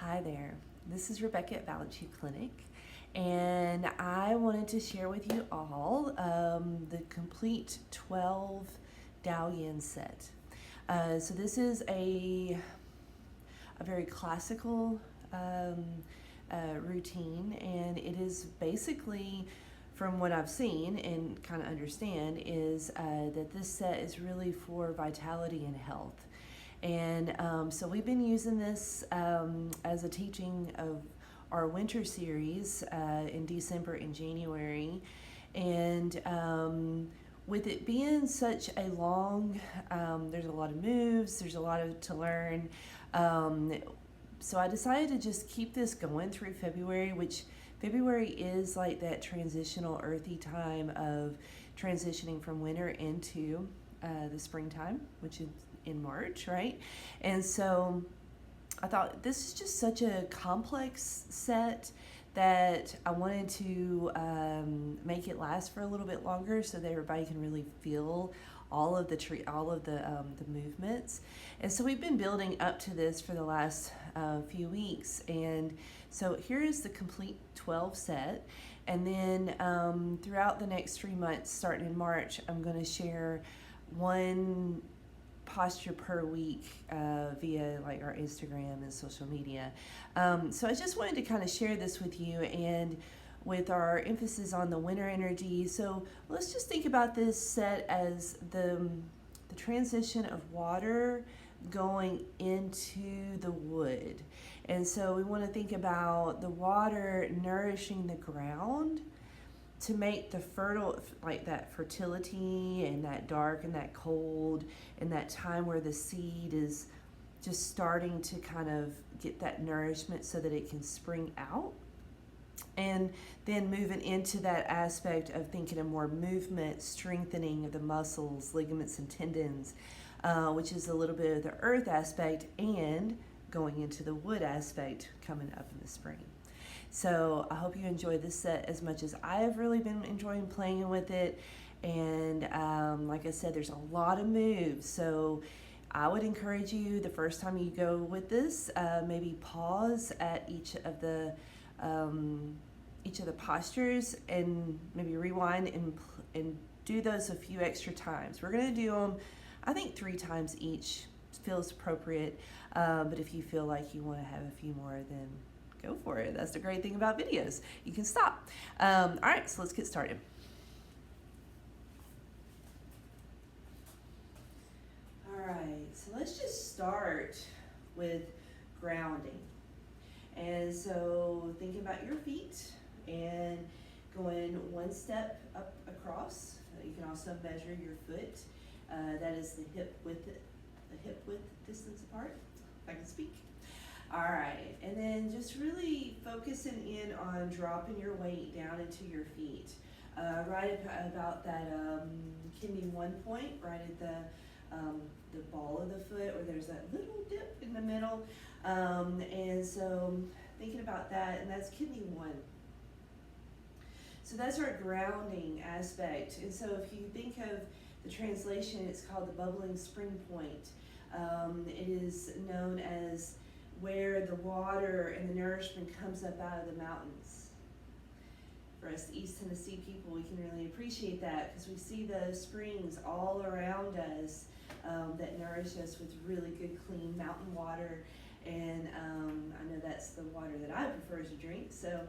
Hi there, this is Rebecca at Valentina Clinic, and I wanted to share with you all the complete 12 Dao set. So this is a very classical routine, and it is basically, from what I've seen and kind of understand, is that this set is really for vitality and health. And so we've been using this as a teaching of our winter series in December and January. And with it being such a long, there's a lot of moves, there's a lot to learn. So I decided to just keep this going through February, which February is like that transitional earthy time of transitioning from winter into the springtime, which is in March, right? And so I thought this is just such a complex set that I wanted to make it last for a little bit longer so that everybody can really feel all of the movements. And so we've been building up to this for the last few weeks. And so here is the complete 12 set. And then throughout the next 3 months, starting in March, I'm going to share one posture per week via like our Instagram and social media. So I just wanted to kind of share this with you, and with our emphasis on the winter energy. So let's just think about this set as the transition of water going into the wood. And so we want to think about the water nourishing the ground to make the fertile, like that fertility and that dark and that cold and that time where the seed is just starting to kind of get that nourishment so that it can spring out. And then moving into that aspect of thinking of more movement, strengthening of the muscles, ligaments, and tendons, which is a little bit of the earth aspect, and going into the wood aspect coming up in the spring. So I hope you enjoy this set as much as I have really been enjoying playing with it. And like I said, there's a lot of moves. So I would encourage you, the first time you go with this, maybe pause at each of the postures and maybe rewind and do those a few extra times. We're going to do them, I think, 3 times each feels appropriate. But if you feel like you want to have a few more, then go for it. That's the great thing about videos. You can stop. All right, so let's get started. All right, so let's just start with grounding. And so thinking about your feet and going one step up across. You can also measure your foot. That is the hip width distance apart, if I can speak. All right, and then just really focusing in on dropping your weight down into your feet. Right about that kidney 1 point, right at the ball of the foot, where there's that little dip in the middle. And so thinking about that, and that's kidney 1. So that's our grounding aspect. And so if you think of the translation, it's called the bubbling spring point. It is known as where the water and the nourishment comes up out of the mountains. For us East Tennessee people, we can really appreciate that because we see the springs all around us that nourish us with really good, clean mountain water. And I know that's the water that I prefer to drink. So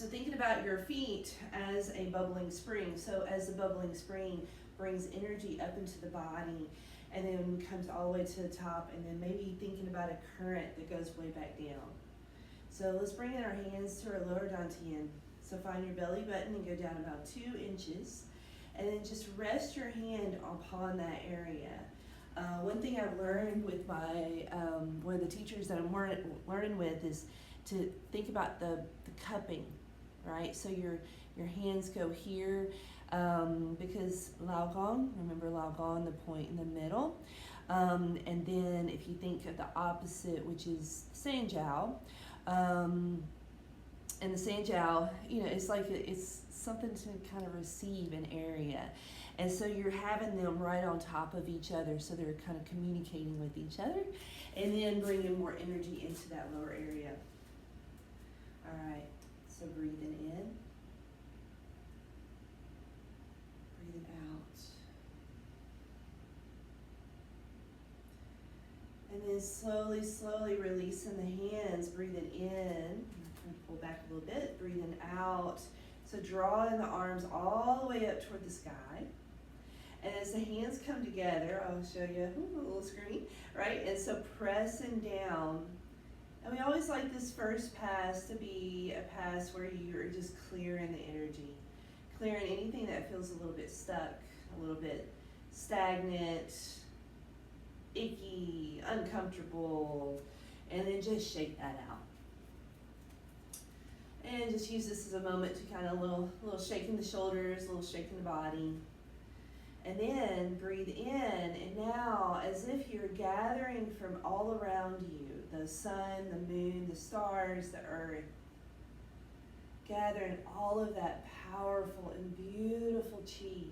thinking about your feet as a bubbling spring. So as the bubbling spring brings energy up into the body and then comes all the way to the top, and then maybe thinking about a current that goes way back down. So let's bring in our hands to our lower dantian. So find your belly button and go down about 2 inches. And then just rest your hand upon that area. One thing I've learned with my one of the teachers that I'm learning with is to think about the cupping, right? So your hands go here because Lao Gong, remember Lao Gong, the point in the middle. And then if you think of the opposite, which is Sanjiao, and the Sanjiao, it's like it's something to kind of receive an area. And so you're having them right on top of each other, so they're kind of communicating with each other, and then bringing more energy into that lower area. All right, so breathing in, breathing out. And then slowly, slowly releasing the hands, breathing in. I'm going to pull back a little bit, breathing out. So drawing the arms all the way up toward the sky. And as the hands come together, I'll show you a little screen, right? And so pressing down. And we always like this first pass to be a pass where you're just clearing the energy. Clearing anything that feels a little bit stuck, a little bit stagnant, icky, uncomfortable, and then just shake that out. And just use this as a moment to kind of little shaking the shoulders, a little shaking the body. And then breathe in, and now as if you're gathering from all around you, the sun, the moon, the stars, the earth, gathering all of that powerful and beautiful chi.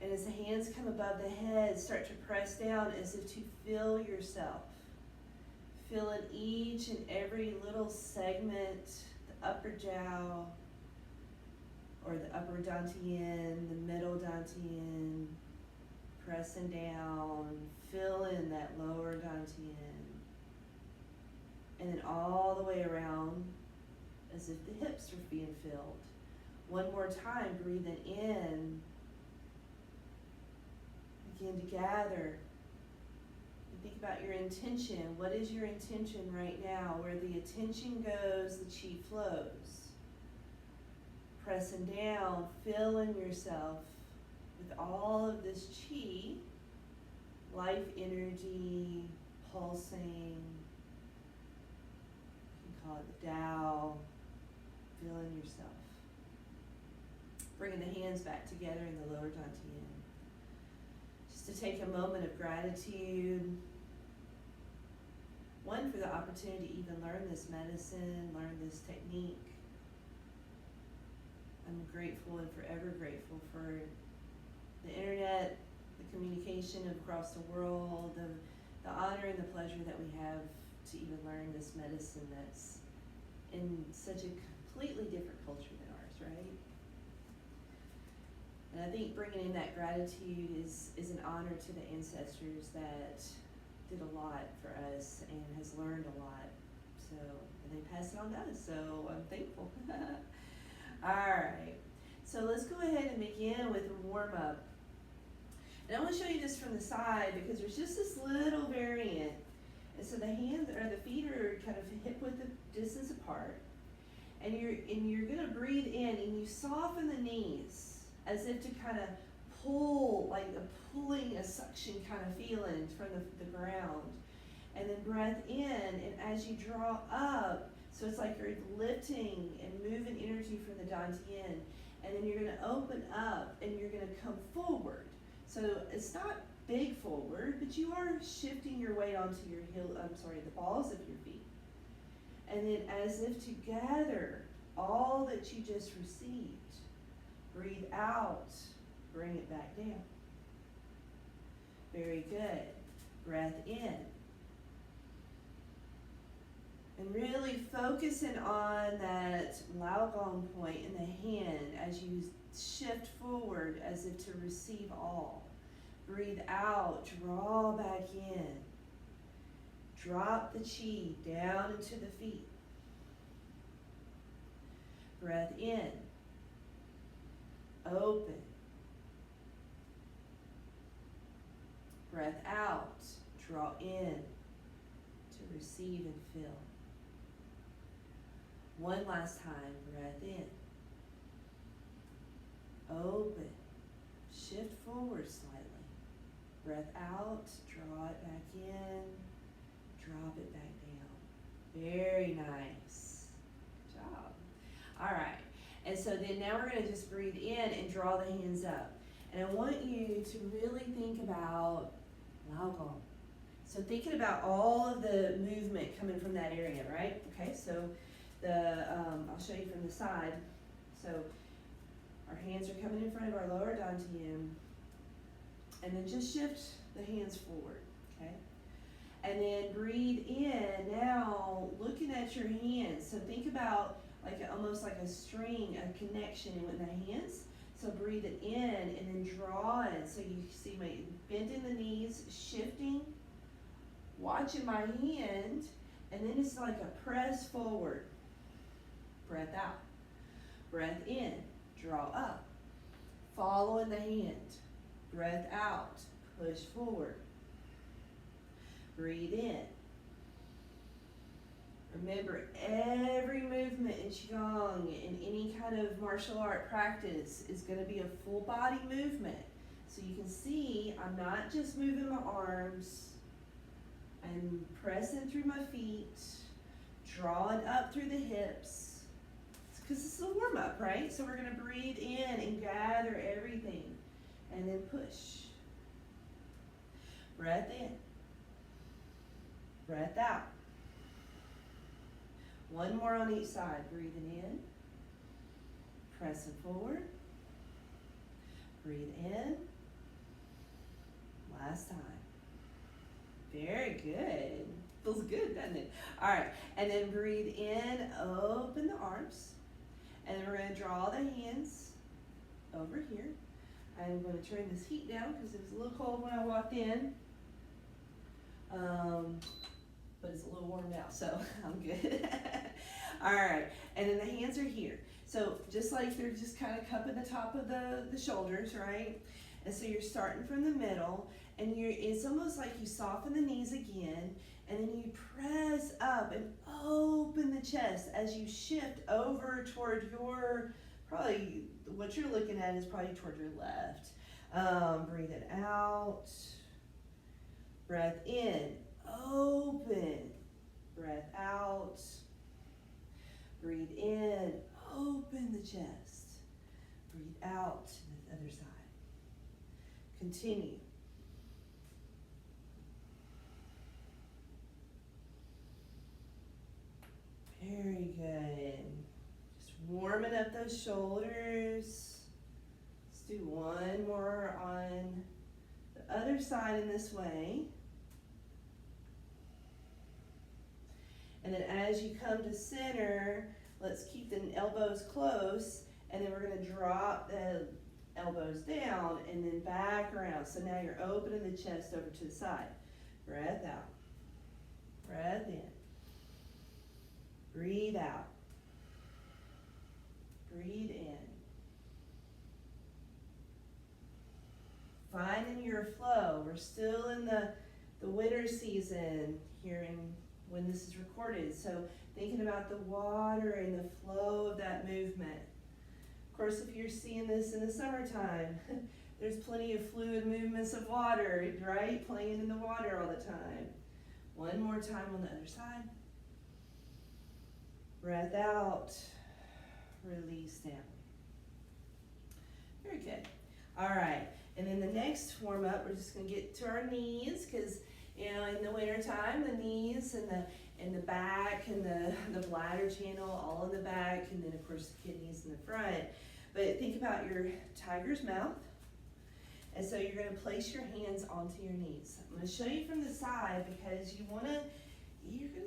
And as the hands come above the head, start to press down as if to feel yourself. Feeling each and every little segment, the upper jiao, or the upper dantian, the middle dantian, pressing down, feeling that lower dantian, and then all the way around as if the hips are being filled. One more time, breathing in, begin to gather. And think about your intention. What is your intention right now? Where the attention goes, the chi flows. Pressing down, filling yourself with all of this chi, life energy, pulsing. You can call it the Tao, filling yourself. Bringing the hands back together in the lower dantian. Just to take a moment of gratitude. One, for the opportunity to even learn this medicine, learn this technique. I'm grateful and forever grateful for the internet, the communication across the world, the honor and the pleasure that we have to even learn this medicine that's in such a completely different culture than ours, right? And I think bringing in that gratitude is an honor to the ancestors that did a lot for us and has learned a lot. So, and they pass it on to us, so I'm thankful. All right, so let's go ahead and begin with a warm up. And I want to show you this from the side because there's just this little variant. And so the hands or the feet are kind of hip width distance apart. And you're gonna breathe in and you soften the knees as if to kind of pull, like a pulling, a suction kind of feeling from the ground. And then breath in, and as you draw up, so it's like you're lifting and moving energy from the dantian, and then you're going to open up and you're going to come forward. So it's not big forward, but you are shifting your weight onto your the balls of your feet. And then as if to gather all that you just received, breathe out, bring it back down. Very good. Breath in. And really focusing on that Lao Gong point in the hand as you shift forward as if to receive all. Breathe out, draw back in. Drop the chi down into the feet. Breath in. Open. Breath out, draw in to receive and fill. One last time, breath in. Open. Shift forward slightly. Breath out, draw it back in, drop it back down. Very nice. Good job. All right. And so then now we're going to just breathe in and draw the hands up. And I want you to really think about Lao Gong. So thinking about all of the movement coming from that area, right? Okay, so I'll show you from the side. So Our hands are coming in front of our lower dantian. And then just shift the hands forward, okay? And then breathe in. Now, looking at your hands. So think about almost like a string, a connection with the hands. So breathe it in and then draw it. So you see my bending the knees, shifting, watching my hand, and then it's like a press forward. Breath out. Breath in. Draw up. Following the hand. Breath out. Push forward. Breathe in. Remember, every movement in Qigong, in any kind of martial art practice, is going to be a full body movement. So you can see I'm not just moving my arms. I'm pressing through my feet, drawing up through the hips. Because this is a warm up, right? So we're going to breathe in and gather everything. And then push. Breath in. Breath out. One more on each side. Breathing in. Pressing forward. Breathe in. Last time. Very good. Feels good, doesn't it? All right. And then breathe in. Open the arms. And then we're going to draw the hands over here. I'm going to turn this heat down because it was a little cold when I walked in. But it's a little warm now, so I'm good. All right, and then the hands are here. So just like they're just kind of cupping the top of the shoulders, right? And so you're starting from the middle, and it's almost like you soften the knees again, and then you press up and open the chest as you shift over toward your, probably what you're looking at is probably toward your left. Breathe it out. Breath in. Open. Breath out. Breathe in. Open the chest. Breathe out to the other side. Continue. Very good. Just warming up those shoulders. Let's do one more on the other side in this way. And then as you come to center, let's keep the elbows close, and then we're going to drop the elbows down and then back around. So now you're opening the chest over to the side. Breath out. Breath in. Breathe out. Breathe in. Finding your flow. We're still in the winter season here when this is recorded. So thinking about the water and the flow of that movement. Of course, if you're seeing this in the summertime, there's plenty of fluid movements of water, right? Playing in the water all the time. One more time on the other side. Breath out. Release down. Very good. All right. And then the next warm up, we're just going to get to our knees because, you know, in the winter time, the knees and the back and the bladder channel all in the back, and then of course the kidneys in the front. But think about your tiger's mouth. And so you're going to place your hands onto your knees. I'm going to show you from the side because you're going to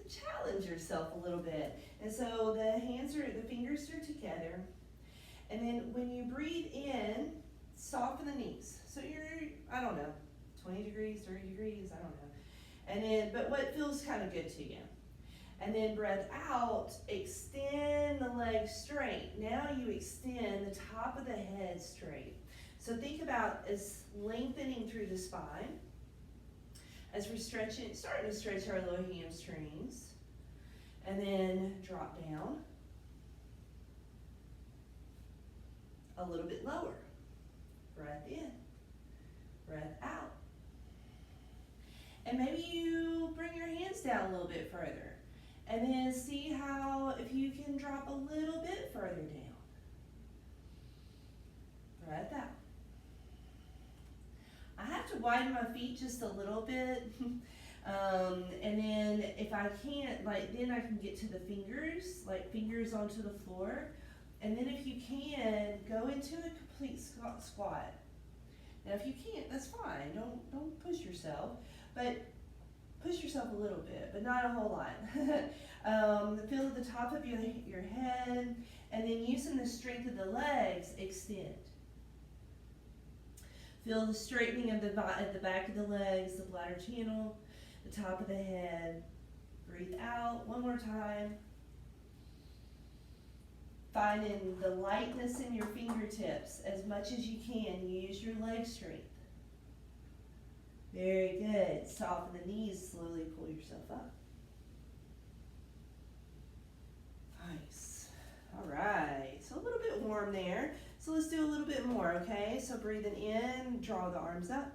challenge yourself a little bit. And so the fingers are together. And then when you breathe in, soften the knees. So you're, I don't know, 20 degrees, 30 degrees, I don't know. And then, but what feels kind of good to you. And then breath out, extend the legs straight. Now you extend the top of the head straight. So think about as lengthening through the spine, as we're starting to stretch our lower hamstrings. And then drop down a little bit lower. Breath in, breath out. And maybe you bring your hands down a little bit further. And then see if you can drop a little bit further down. Breath out. I have to widen my feet just a little bit. And then if I can't, then I can get to the fingers, like fingers onto the floor. And then if you can, go into a complete squat. Now if you can't, that's fine. Don't push yourself, but push yourself a little bit, but not a whole lot. Feel at the top of your head, and then using the strength of the legs, extend. Feel the straightening of at the back of the legs, the bladder channel, the top of the head. Breathe out one more time. Finding the lightness in your fingertips as much as you can. Use your leg strength. Very good. Soften the knees, slowly pull yourself up. Nice. All right, so a little bit warm there. So let's do a little bit more, okay? So breathing in, draw the arms up.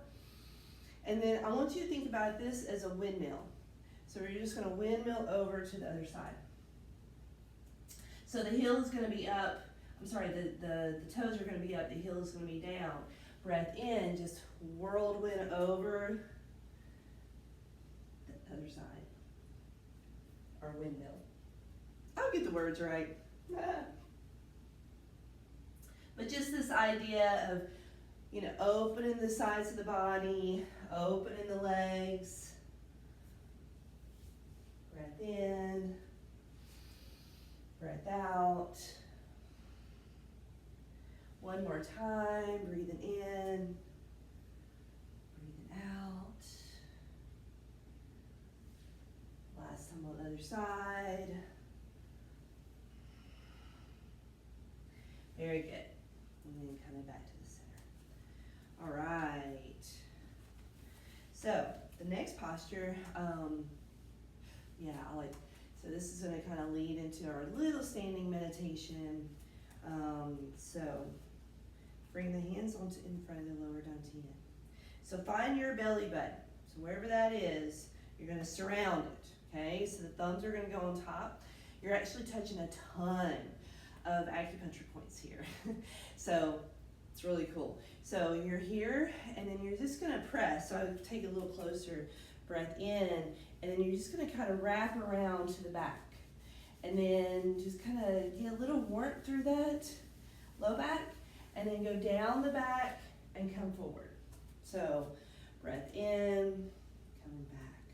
And then I want you to think about this as a windmill. So we're just gonna windmill over to the other side. So the heel is gonna be up, the toes are gonna be up, the heel is gonna be down. Breath in, just whirlwind over the other side, or windmill. I'll get the words right. But just this idea of, opening the sides of the body, opening the legs. Breath in, breath out. One more time, breathing in, breathing out. Last time on the other side. Very good. And then coming back to the center. All right. So the next posture, so this is going to kind of lead into our little standing meditation. So bring the hands onto in front of the lower dantian. So find your belly button. So wherever that is, you're going to surround it. Okay, so the thumbs are going to go on top. You're actually touching a ton of acupuncture points here. So it's really cool. So you're here, and then you're just going to press. So I would take it a little closer. Breath in, and then you're just going to kind of wrap around to the back. And then just kind of get a little warmth through that low back, and then go down the back and come forward. So breath in, coming back.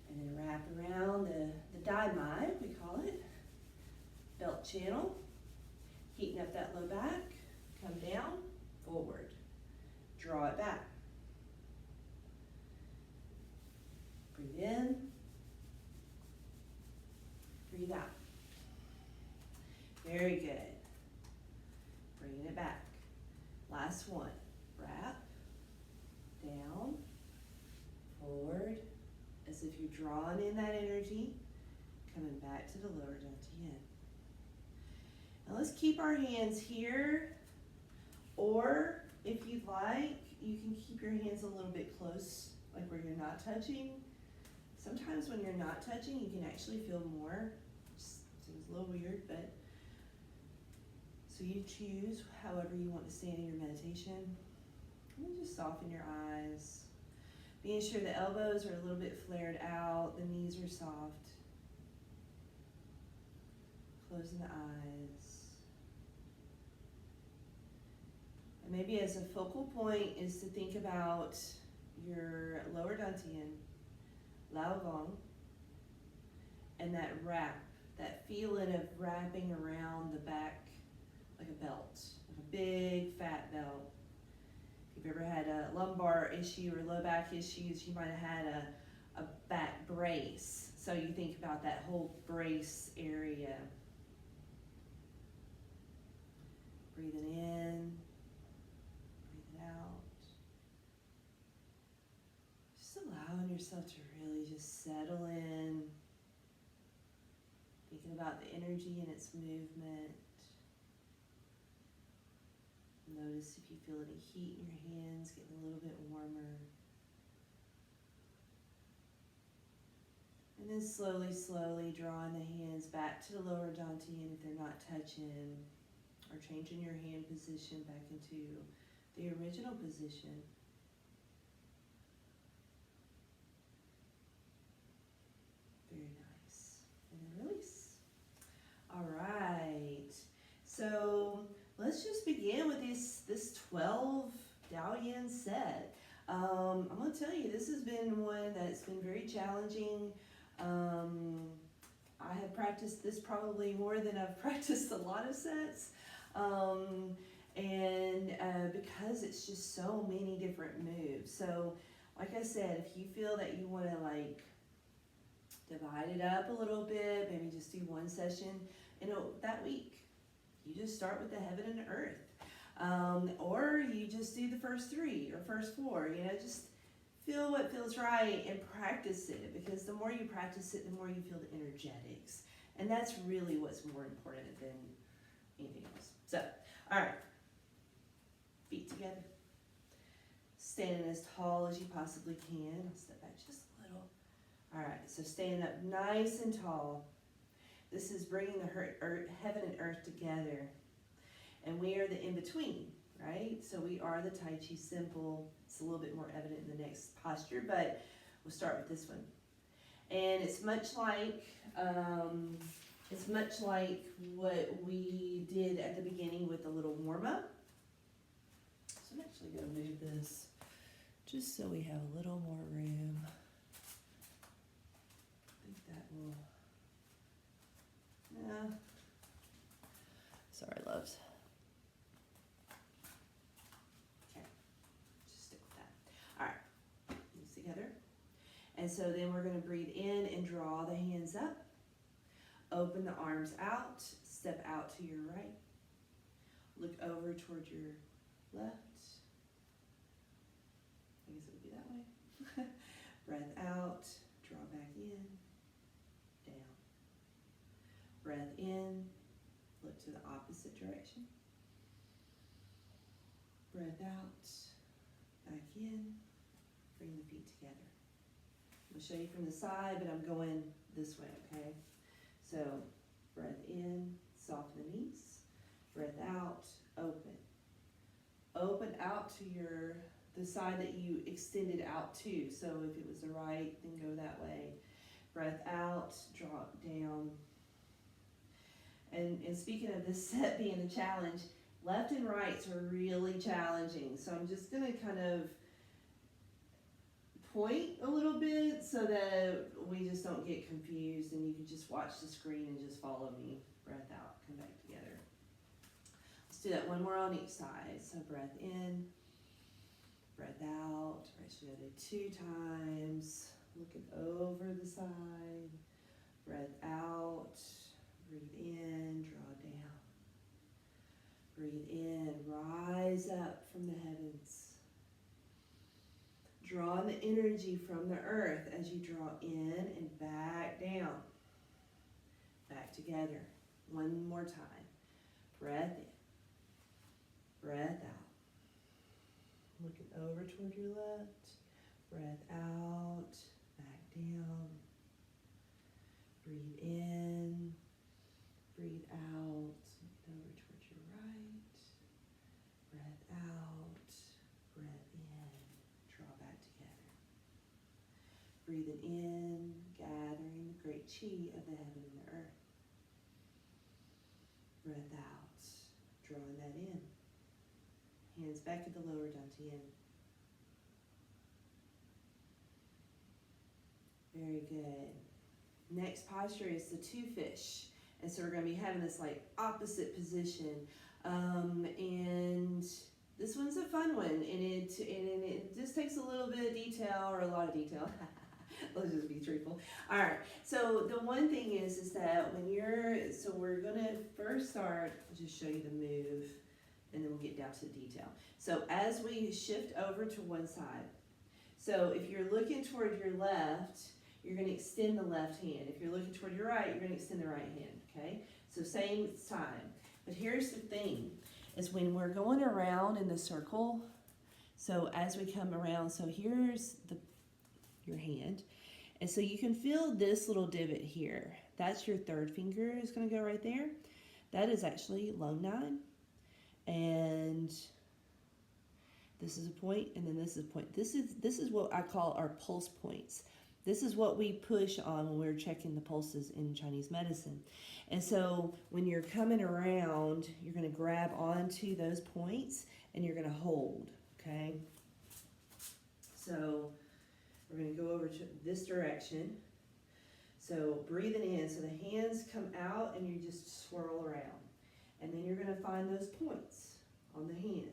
And then wrap around the dai mai, we call it, belt channel. Heating up that low back, come down, forward. Draw it back. Breathe in, breathe out. Very good. Bringing it back. Last one. Wrap, down, forward, as if you're drawing in that energy, coming back to the lower dantian. Now let's keep our hands here, or if you'd like, you can keep your hands a little bit close, like where you're not touching. Sometimes when you're not touching, you can actually feel more. Seems a little weird, but so you choose however you want to stand in your meditation. And then just soften your eyes. Being sure the elbows are a little bit flared out, the knees are soft. Closing the eyes. And maybe as a focal point is to think about your lower dantian, Lao Gong, and that wrap, that feeling of wrapping around the back like a belt, like a big fat belt. If you've ever had a lumbar issue or low back issues, you might have had a back brace. So you think about that whole brace area. Breathing in, breathing out. Just allowing yourself to really just settle in. Thinking about the energy and its movement. Notice if you feel any heat in your hands, getting a little bit warmer. And then slowly, slowly drawing the hands back to the lower dantian if they're not touching, or changing your hand position back into the original position. Very nice. And then release. All right. hand set. I'm going to tell you, this has been one that's been very challenging. I have practiced this probably more than I've practiced a lot of sets. Because it's just so many different moves. So, like I said, if you feel that you want to like divide it up a little bit, maybe just do one session, that week. You just start with the heaven and earth. Or you just do the first 3 or first 4, just feel what feels right and practice it, because the more you practice it, the more you feel the energetics. And that's really what's more important than anything else. So, all right, feet together. Standing as tall as you possibly can. I'll step back just a little. All right, so standing up nice and tall. This is bringing the heaven and earth together. And we are the in-between, right? So we are the Tai Chi symbol. It's a little bit more evident in the next posture, but we'll start with this one. And it's much like what we did at the beginning with the little warm-up. So I'm actually going to move this just so we have a little more room. I think that will... Yeah. Sorry, loves. Okay, just stick with that. All right, knees together. And so then we're going to breathe in and draw the hands up. Open the arms out. Step out to your right. Look over toward your left. I guess it would be that way. Breath out. Draw back in. Down. Breath in, look to the opposite direction. Breath out, back in, bring the feet together. I'm going to show you from the side, but I'm going this way, okay? So, breath in, soften the knees. Breath out, open. Open out to the side that you extended out to. So if it was the right, then go that way. Breath out, drop down. And speaking of this set being a challenge, left and rights are really challenging. So I'm just going to kind of point a little bit so that we just don't get confused, and you can just watch the screen and just follow me. Breath out, come back together. Let's do that one more on each side. So breath in, breath out. Right, so we're going to do 2 times. Looking over the side. Breath out. Breathe in, draw down. Breathe in, rise up from the heavens. Draw the energy from the earth as you draw in and back down. Back together. One more time. Breath in, breath out. Looking over toward your left. Breath out, back down. Breathe in. Breathe out, looking over towards your right. Breath out, breath in, draw back together. Breathing in, gathering the great chi of the heaven and the earth. Breath out, drawing that in. Hands back at the lower dantian. Very good. Next posture is the 2 fish. And so we're going to be having this like opposite position. And this one's a fun one. And it just takes a little bit of detail, or a lot of detail. Let's just be truthful. All right. So the one thing is that when so we're going to first start, I'll just show you the move, and then we'll get down to the detail. So as we shift over to one side, so if you're looking toward your left, you're going to extend the left hand. If you're looking toward your right, you're going to extend the right hand, okay? So same time. But here's the thing, is when we're going around in the circle, so as we come around, so here's your hand. And so you can feel this little divot here. That's your 3rd finger is going to go right there. That is actually lung 9. And this is a point, and then this is a point. This is what I call our pulse points. This is what we push on when we're checking the pulses in Chinese medicine. And so when you're coming around, you're going to grab onto those points and you're going to hold, okay? So we're going to go over to this direction. So breathing in, so the hands come out and you just swirl around. And then you're going to find those points on the hand.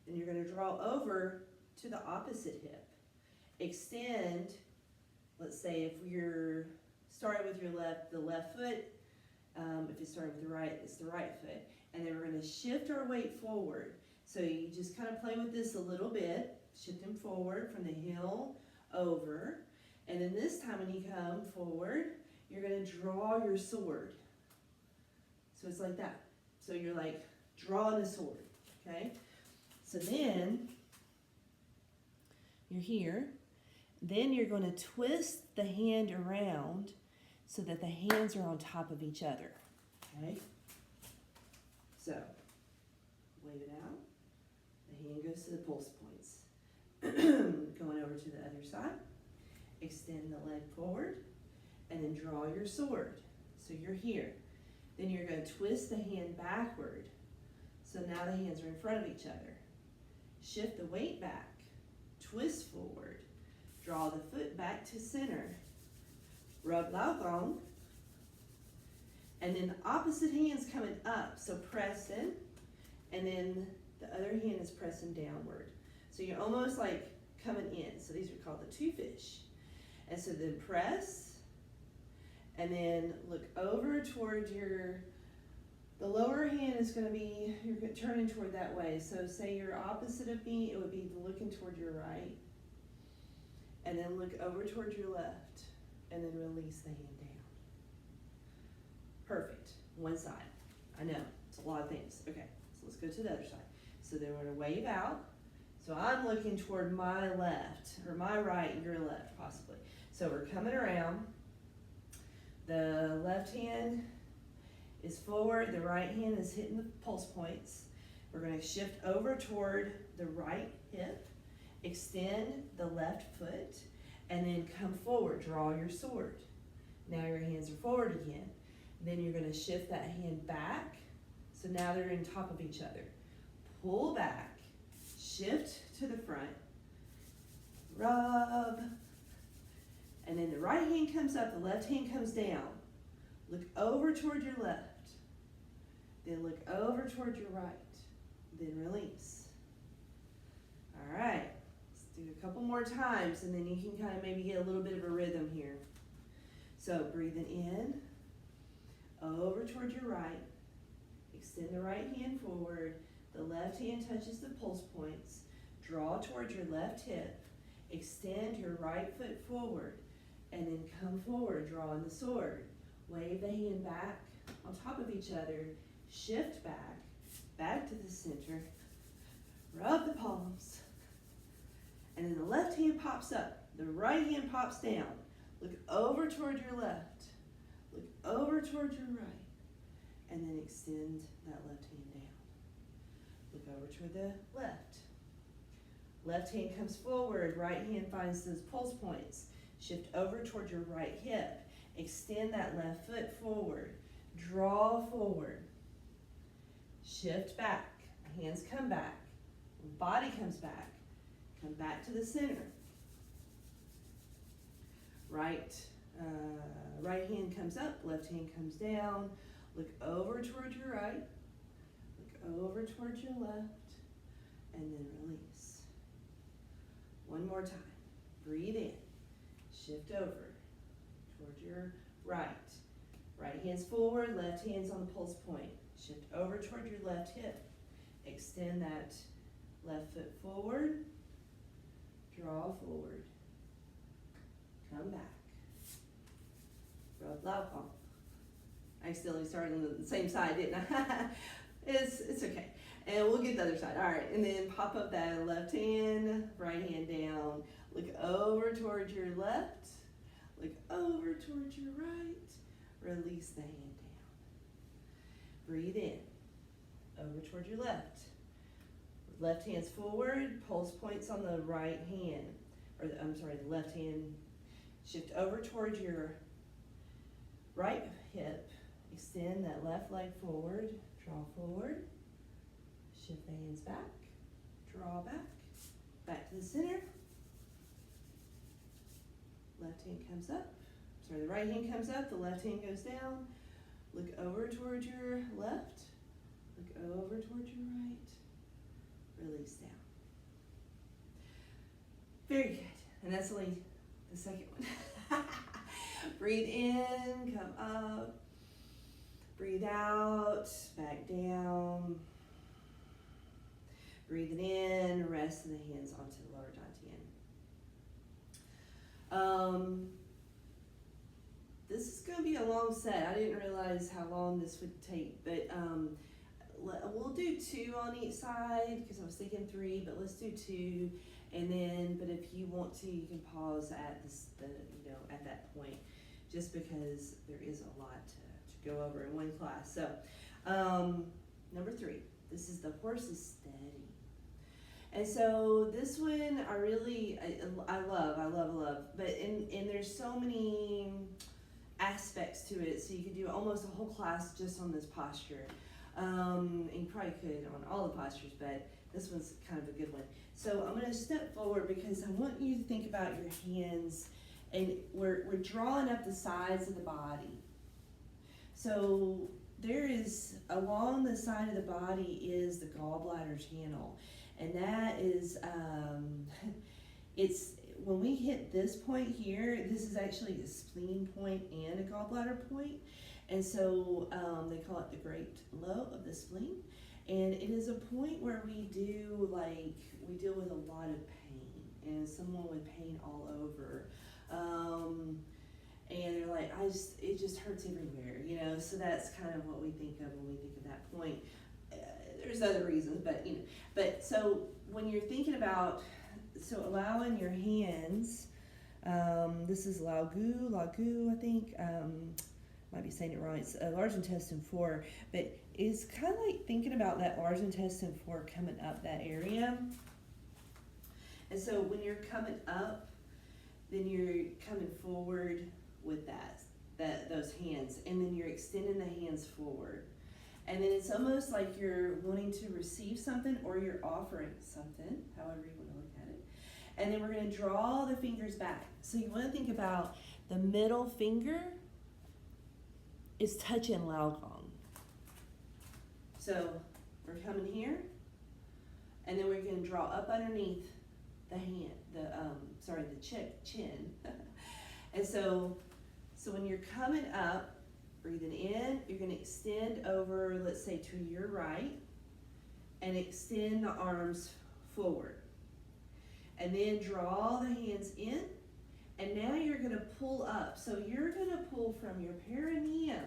Then you're going to draw over to the opposite hip. Extend, let's say if you're starting with your left, the left foot. If it's starting with the right, it's the right foot. And then we're going to shift our weight forward. So you just kind of play with this a little bit, shifting forward from the heel over. And then this time when you come forward, you're going to draw your sword. So it's like that. So you're like drawing a sword, okay? So then you're here. Then you're going to twist the hand around so that the hands are on top of each other, okay? So wave it out. The hand goes to the pulse points. Going over to the other side. Extend the leg forward and then draw your sword. So you're here. Then you're going to twist the hand backward. So now the hands are in front of each other. Shift the weight back. Twist forward. Draw the foot back to center. Rub lao gong. And then the opposite hand's coming up. So press in. And then the other hand is pressing downward. So you're almost like coming in. So these are called the two fish. And so then press, and then look over toward the lower hand is going to be, you're turning toward that way. So say you're opposite of me, it would be looking toward your right. And then look over toward your left, and then release the hand down. Perfect. One side. I know, it's a lot of things. Okay, so let's go to the other side. So then we're going to wave out. So I'm looking toward my left, or my right, your left, possibly. So we're coming around. The left hand is forward, the right hand is hitting the pulse points. We're going to shift over toward the right hip, extend the left foot, and then come forward, draw your sword. Now your hands are forward again. Then you're going to shift that hand back, so now they're in top of each other. Pull back, shift to the front, rub, and then the right hand comes up, the left hand comes down. Look over toward your left, then look over toward your right, then release. All right, let's do a couple more times, and then you can kind of maybe get a little bit of a rhythm here. So breathing in, over toward your right, extend the right hand forward, the left hand touches the pulse points, draw toward your left hip, extend your right foot forward, and then come forward, drawing the sword. Wave the hand back on top of each other, shift back, back to the center, rub the palms, and then the left hand pops up, the right hand pops down. Look over toward your left, look over toward your right, and then extend that left hand down. Look over toward the left. Left hand comes forward, right hand finds those pulse points. Shift over toward your right hip. Extend that left foot forward. Draw forward. Shift back. Hands come back. Body comes back. Come back to the center. Right hand comes up, left hand comes down. Look over toward your right. Look over toward your left. And then release. One more time. Breathe in. Shift over toward your right. Right hand's forward, left hand's on the pulse point. Shift over toward your left hip. Extend that left foot forward. Draw forward. Come back. Rub lao palm. I accidentally started on the same side, didn't I? It's okay. And we'll get the other side. All right, and then pop up that left hand, right hand down. Look over toward your left. Look over toward your right. Release the hand down. Breathe in. Over toward your left. Left hand's forward. Pulse points on the right hand. The left hand. Shift over toward your right hip. Extend that left leg forward. Draw forward. Shift the hands back. Draw back. Back to the center. Left hand comes up. Sorry, the right hand comes up, the left hand goes down. Look over towards your left. Look over towards your right. Release down. Very good. And that's only the second one. Breathe in, come up. Breathe out, back down. Breathe it in, rest the hands onto the lower dantian. This is going to be a long set. I didn't realize how long this would take, but we'll do 2 on each side because I was thinking 3, but let's do 2. And then, but if you want to, you can pause at at that point, just because there is a lot to go over in one class. So, number 3, this is the horse is steady. And so this one I love, but and there's so many aspects to it, so you could do almost a whole class just on this posture. And you probably could on all the postures, but this one's kind of a good one. So I'm going to step forward because I want you to think about your hands, and we're drawing up the sides of the body. So there is, along the side of the body is the gallbladder channel. And that is, it's, when we hit this point here, this is actually a spleen point and a gallbladder point. And so they call it the great low of the spleen. And it is a point where we deal with a lot of pain, and someone with pain all over. And they're like, it just hurts everywhere, so that's kind of what we think of when we think of that point. There's other reasons, but so when you're thinking about, allowing your hands, this is lagu, I think, might be saying it wrong, it's large intestine 4, but it's kind of like thinking about that large intestine 4 coming up that area. And so when you're coming up, then you're coming forward with those hands, and then you're extending the hands forward. And then it's almost like you're wanting to receive something, or you're offering something, however you want to look at it. And then we're going to draw the fingers back. So you want to think about the middle finger is touching Lao Gong. So we're coming here, and then we're going to draw up underneath the hand, the chin. And so when you're coming up, breathing in, you're going to extend over, let's say, to your right, and extend the arms forward. And then draw the hands in, and now you're going to pull up. So you're going to pull from your perineum,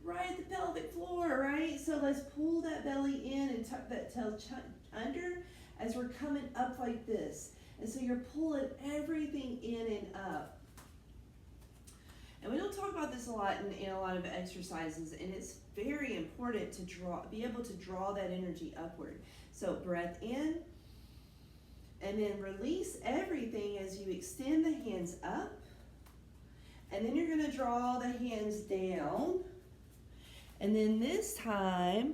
right at the pelvic floor, right? So let's pull that belly in and tuck that tail under as we're coming up like this. And so you're pulling everything in and up. And we don't talk about this a lot in a lot of exercises, and it's very important to be able to draw that energy upward. So breath in, and then release everything as you extend the hands up. And then you're going to draw the hands down. And then this time,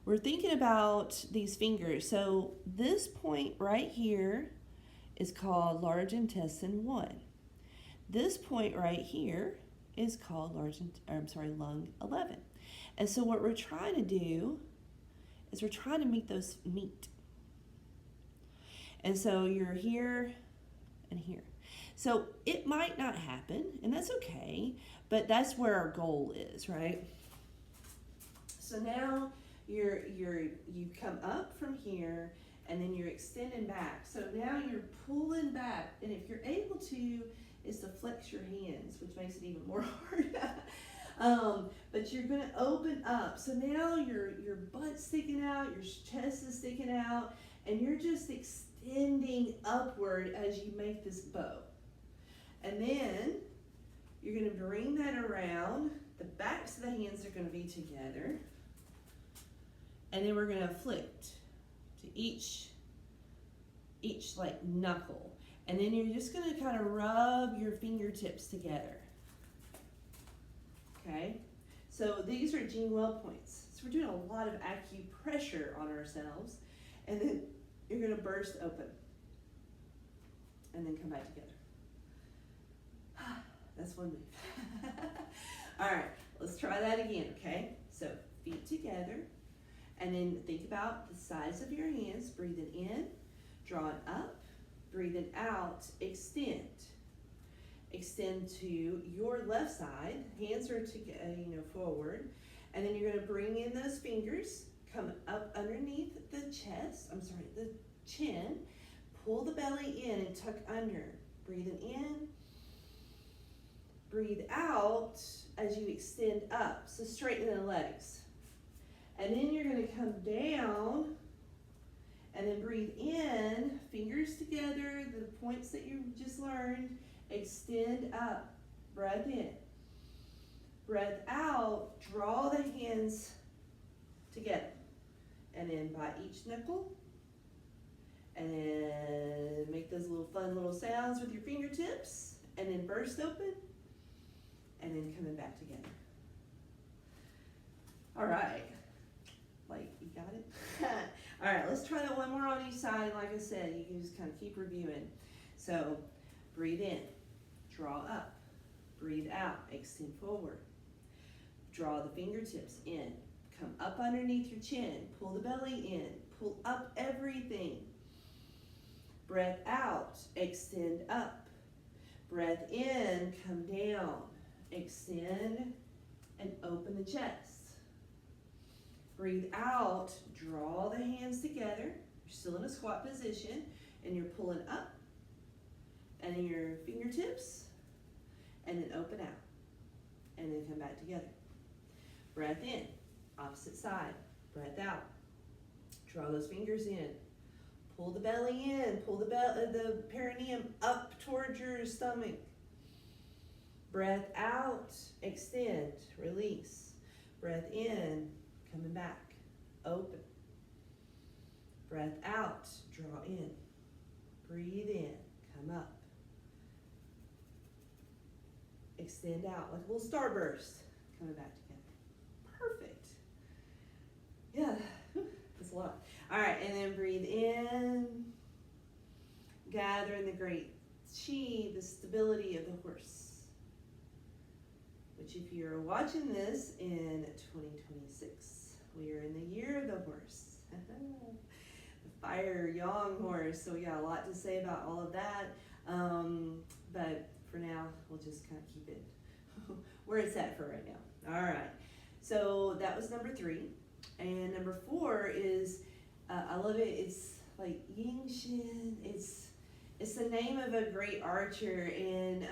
we're thinking about these fingers. So this point right here is called large intestine 1. This point right here is called lung 11. And so what we're trying to do is we're trying to make those meet. And so you're here and here. So it might not happen, and that's okay, but that's where our goal is, right? So now you come up from here, and then you're extending back. So now you're pulling back, and if you're able to, is to flex your hands, which makes it even more hard. But you're going to open up. So now your butt's sticking out, your chest is sticking out, and you're just extending upward as you make this bow. And then you're going to bring that around. The backs of the hands are going to be together. And then we're going to flick to each like knuckle. And then you're just going to kind of rub your fingertips together. Okay? So these are Jean Well points. So we're doing a lot of acupressure on ourselves. And then you're going to burst open. And then come back together. That's one move. All right, let's try that again, okay? So feet together, and then think about the size of your hands. Breathing in, drawing up, breathing out, extend. Extend to your left side. Hands are forward, and then you're going to bring in those fingers, come up underneath the the chin. Pull the belly in and tuck under. Breathing in, breathe out as you extend up. So straighten the legs. And then you're going to come down and then breathe in, fingers together, the points that you just learned. Extend up, breath in. Breath out, draw the hands together. And then by each knuckle. And then make those fun little sounds with your fingertips. And then burst open. And then coming back together. All right. You got it? All right, let's try that one more on each side. Like I said, you can just kind of keep reviewing. So breathe in, draw up, breathe out, extend forward. Draw the fingertips in, come up underneath your chin, pull the belly in, pull up everything. Breath out, extend up. Breath in, come down, extend, and open the chest. Breathe out, draw the hands together. You're still in a squat position, and you're pulling up, and then your fingertips, and then open out, and then come back together. Breath in, opposite side. Breath out. Draw those fingers in. Pull the belly in. Pull the perineum up towards your stomach. Breath out, extend, release. Breath in, coming back, open. Breath out, draw in. Breathe in, come up. Extend out like a little starburst, coming back together. Perfect. Yeah, that's a lot. All right, and then breathe in, gathering the great chi, the stability of the horse. Which if you're watching this in 2026, we are in the year of the horse. The fire yang horse, so we got a lot to say about all of that. But for now, we'll just kind of keep it where it's at for right now. All right, so that was number 3. And number 4 is, I love it, it's like Ying Shin. It's the name of a great archer, and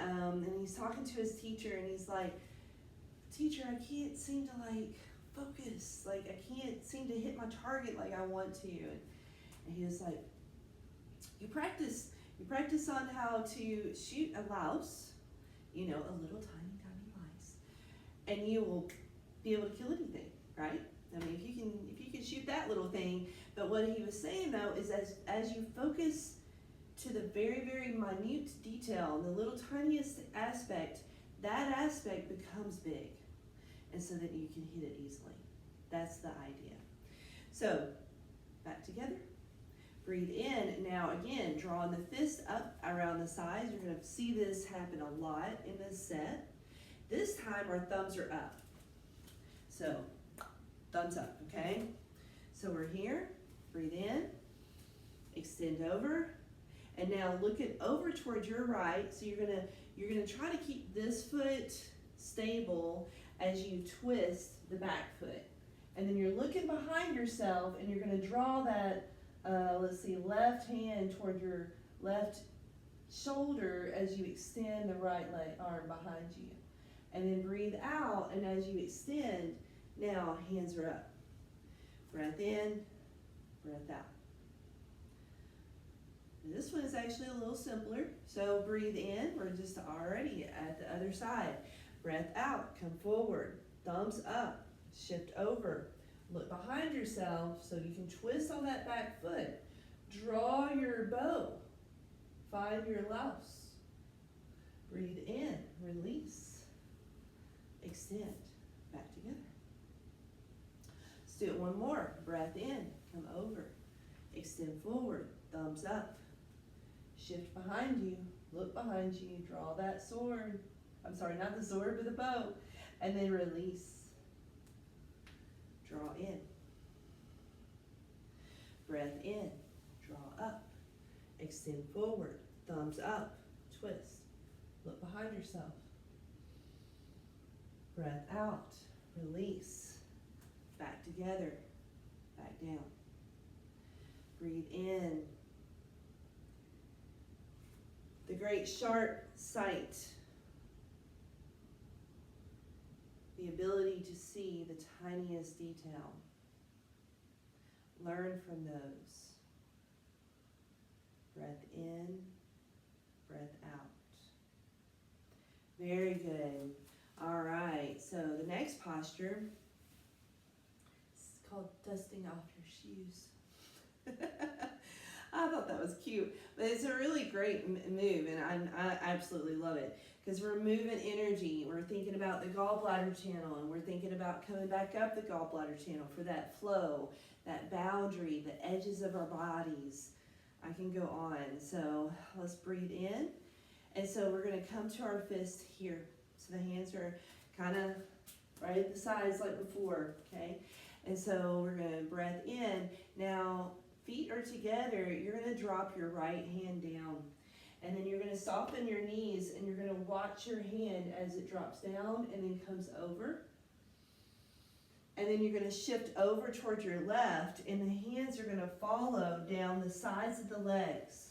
he's talking to his teacher, and he's like, teacher, I can't seem to focus. I can't seem to hit my target like I want to. And he was like, you practice on how to shoot a louse, a little tiny lice, and you will be able to kill anything, right? I mean, if you can shoot that little thing. But what he was saying though is as you focus to the very, very minute detail, the little tiniest aspect, that aspect becomes big. And so that you can hit it easily. That's the idea. So, back together. Breathe in. Now again, drawing the fist up around the sides. You're going to see this happen a lot in this set. This time our thumbs are up. So, thumbs up, okay? So we're here. Breathe in. Extend over. And now look over towards your right. So you're gonna try to keep this foot stable as you twist the back foot. And then you're looking behind yourself and you're going to draw that, left hand toward your left shoulder as you extend the right arm behind you. And then breathe out, and as you extend, now hands are up. Breath in, breath out. This one is actually a little simpler. So breathe in, we're just already at the other side. Breath out, come forward, thumbs up, shift over, look behind yourself so you can twist on that back foot. Draw your bow, find your louse. Breathe in, release, extend, back together. Let's do it one more. Breath in, come over, extend forward, thumbs up, shift behind you, look behind you, draw that sword. I'm sorry, not the sword, but the bow. And then release. Draw in. Breath in. Draw up. Extend forward. Thumbs up. Twist. Look behind yourself. Breath out. Release. Back together. Back down. Breathe in. The great sharp sight. The ability to see the tiniest detail. Learn from those. Breath in, breath out. Very good. All right, so the next posture is called dusting off your shoes. I thought that was cute, but it's a really great move, and I absolutely love it because we're moving energy. We're thinking about the gallbladder channel, and we're thinking about coming back up the gallbladder channel for that flow, that boundary, the edges of our bodies. I can go on. So let's breathe in, and so we're going to come to our fist here. So the hands are kind of right at the sides like before, okay? And so we're going to breath in. Now, feet are together. You're going to drop your right hand down. And then you're going to soften your knees, and you're going to watch your hand as it drops down and then comes over. And then you're going to shift over towards your left, and the hands are going to follow down the sides of the legs.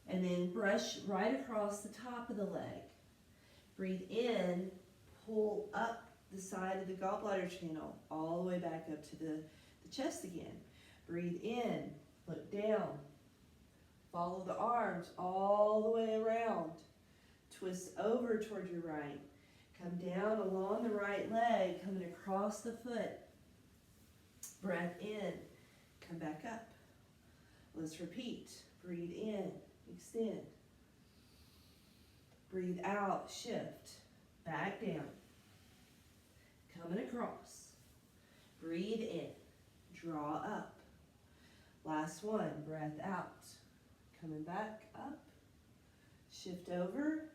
And then brush right across the top of the leg. Breathe in, pull up the side of the gallbladder channel, all the way back up to the chest again. Breathe in, look down. Follow the arms all the way around. Twist over toward your right. Come down along the right leg, coming across the foot. Breath in, come back up. Let's repeat. Breathe in, extend. Breathe out, shift. Back down. Coming across. Breathe in, draw up. Last one, breath out. Coming back up, shift over,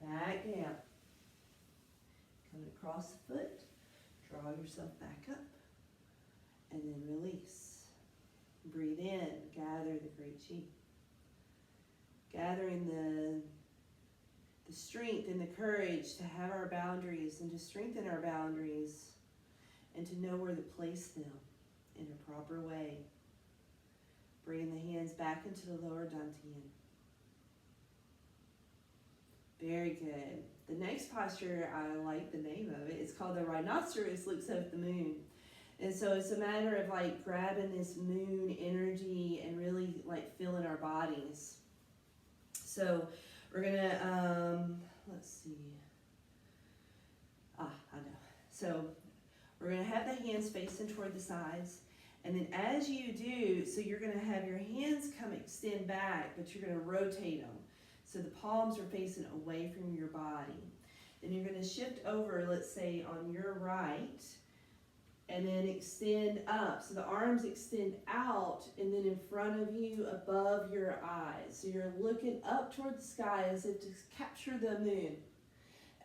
back down. Coming across the foot, draw yourself back up, and then release. Breathe in, gather the great chi. Gathering the strength and the courage to have our boundaries and to strengthen our boundaries and to know where to place them in a proper way. Bringing the hands back into the lower dantian. Very good. The next posture, I like the name of it. It's called the rhinoceros looks up at the moon. And so it's a matter of like grabbing this moon energy and really like feeling our bodies. So we're gonna, let's see. I know. So we're gonna have the hands facing toward the sides. And then as you do, so you're going to have your hands come extend back, but you're going to rotate them. So the palms are facing away from your body. Then you're going to shift over, let's say, on your right, and then extend up. So the arms extend out, and then in front of you, above your eyes. So you're looking up toward the sky as if to capture the moon.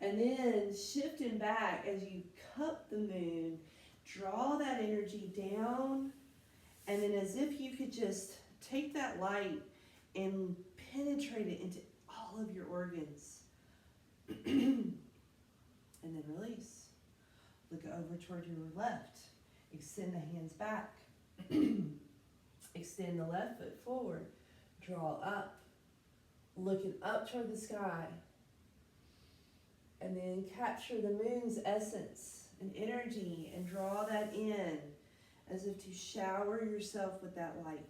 And then shifting back as you cup the moon, draw that energy down, and then as if you could just take that light and penetrate it into all of your organs. And then release. Look over toward your left. Extend the hands back. Extend the left foot forward. Draw up. Looking up toward the sky. And then capture the moon's essence and energy and draw that in as if to shower yourself with that light.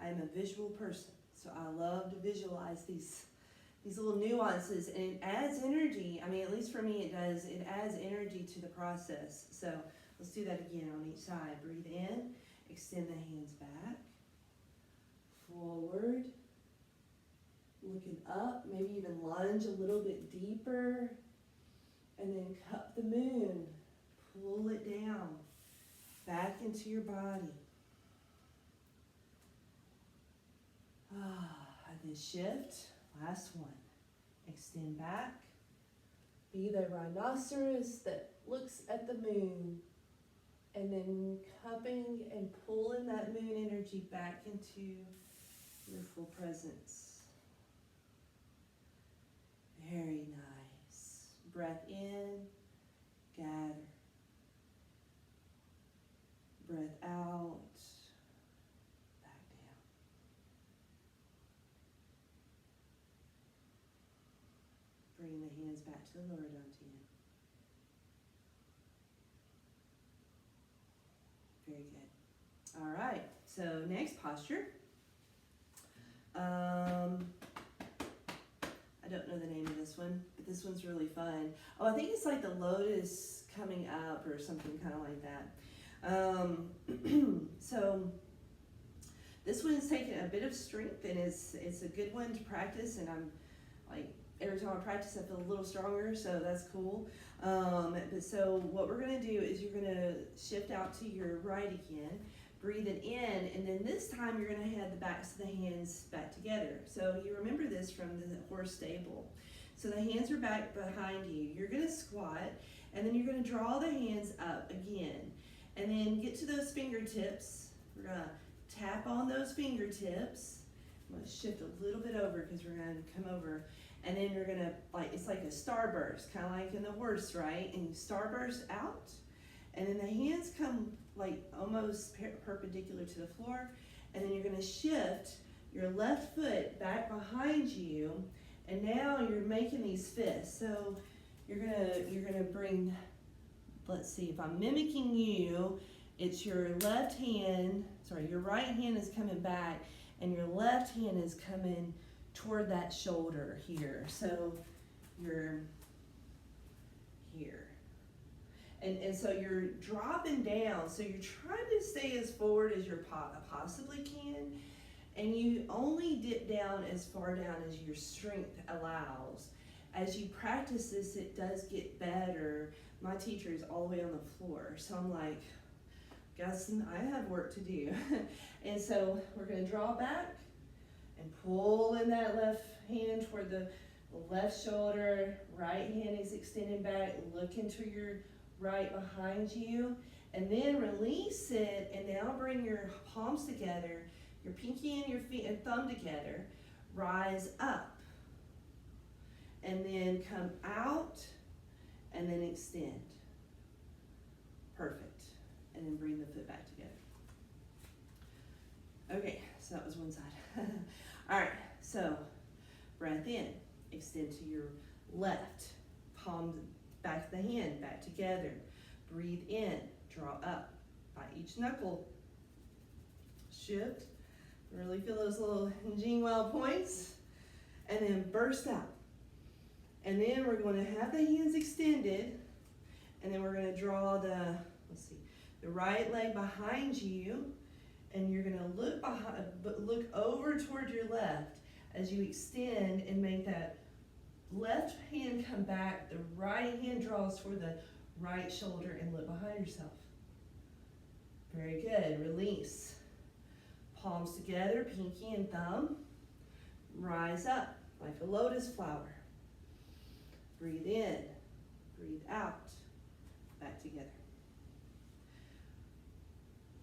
I am a visual person, so I love to visualize these little nuances, and it adds energy. I mean, at least for me it does. It adds energy to the process. So let's do that again on each side. Breathe in, extend the hands back, forward, looking up, maybe even lunge a little bit deeper. And then cup the moon, pull it down, back into your body. And then shift, Last one. Extend back. Be the rhinoceros that looks at the moon. And then cupping and pulling that moon energy back into your full presence. Very nice. Breath in, gather. Breath out, back down. Bring the hands back to the lower dantian. Very good. All right, so next posture. I don't know the name of this one, but this one's really fun. Oh, I think it's like the lotus coming up or something kind of like that. So this one is taking a bit of strength, and it's a good one to practice, and I'm like, every time I practice I feel a little stronger, so that's cool. But so what we're going to do is you're going to shift out to your right again, breathe it in, and then this time you're going to have the backs of the hands back together. So you remember this from the horse stable. So the hands are back behind you. You're going to squat, and then you're going to draw the hands up again. And then get to those fingertips. We're going to tap on those fingertips. I'm going to shift a little bit over because we're going to come over. And then you're going to, like, it's like a starburst, kind of like in the horse, right? And you starburst out. And then the hands come like almost perpendicular to the floor. And then you're going to shift your left foot back behind you. And now you're making these fists. So you're gonna bring, let's see, if I'm mimicking you, it's your left hand, sorry, your right hand is coming back and your left hand is coming toward that shoulder here. So you're here. And so you're dropping down. So you're trying to stay as forward as you possibly can. And you only dip down as far down as your strength allows. As you practice this, it does get better. My teacher is all the way on the floor. So I'm like, guys, I have work to do. And so we're going to draw back and pull in that left hand toward the left shoulder. Right hand is extending back. Look into your right behind you. And then release it. And now bring your palms together, your pinky and your feet and thumb together. Rise up. And then come out. And then extend. Perfect. And then bring the foot back together. Okay, so that was one side. All right, so breath in. Extend to your left. Palm back of the hand, back together. Breathe in. Draw up by each knuckle. Shift. Really feel those little Jingwell points. And then burst out. And then we're going to have the hands extended. And then we're going to draw the, let's see, the right leg behind you. And you're going to look behind, look over toward your left as you extend and make that left hand come back. The right hand draws toward the right shoulder and look behind yourself. Very good. Release. Palms together, pinky and thumb. Rise up like a lotus flower. Breathe in. Breathe out. Back together.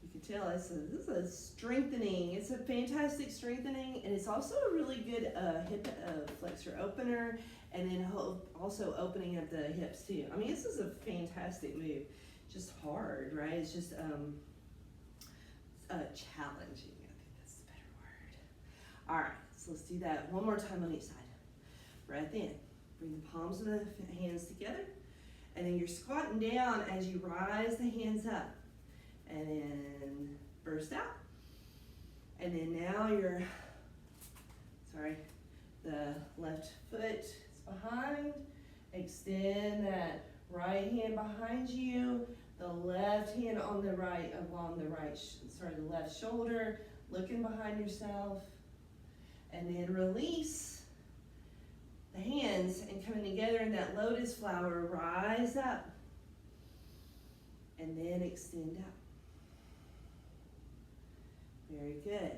You can tell this is a strengthening. It's a fantastic strengthening, and it's also a really good hip flexor opener, and then also opening up the hips too. I mean, this is a fantastic move. Just hard, right? It's just challenging. I think that's the better word. All right, so let's do that one more time on each side. Breath in. Bring the palms of the hands together. And then you're squatting down as you rise the hands up. And then burst out. And then now you're, the left foot is behind. Extend that right hand behind you. The left hand on the right, along the right, the left shoulder. Looking behind yourself. And then release the hands and coming together in that lotus flower. Rise up. And then extend out. Very good.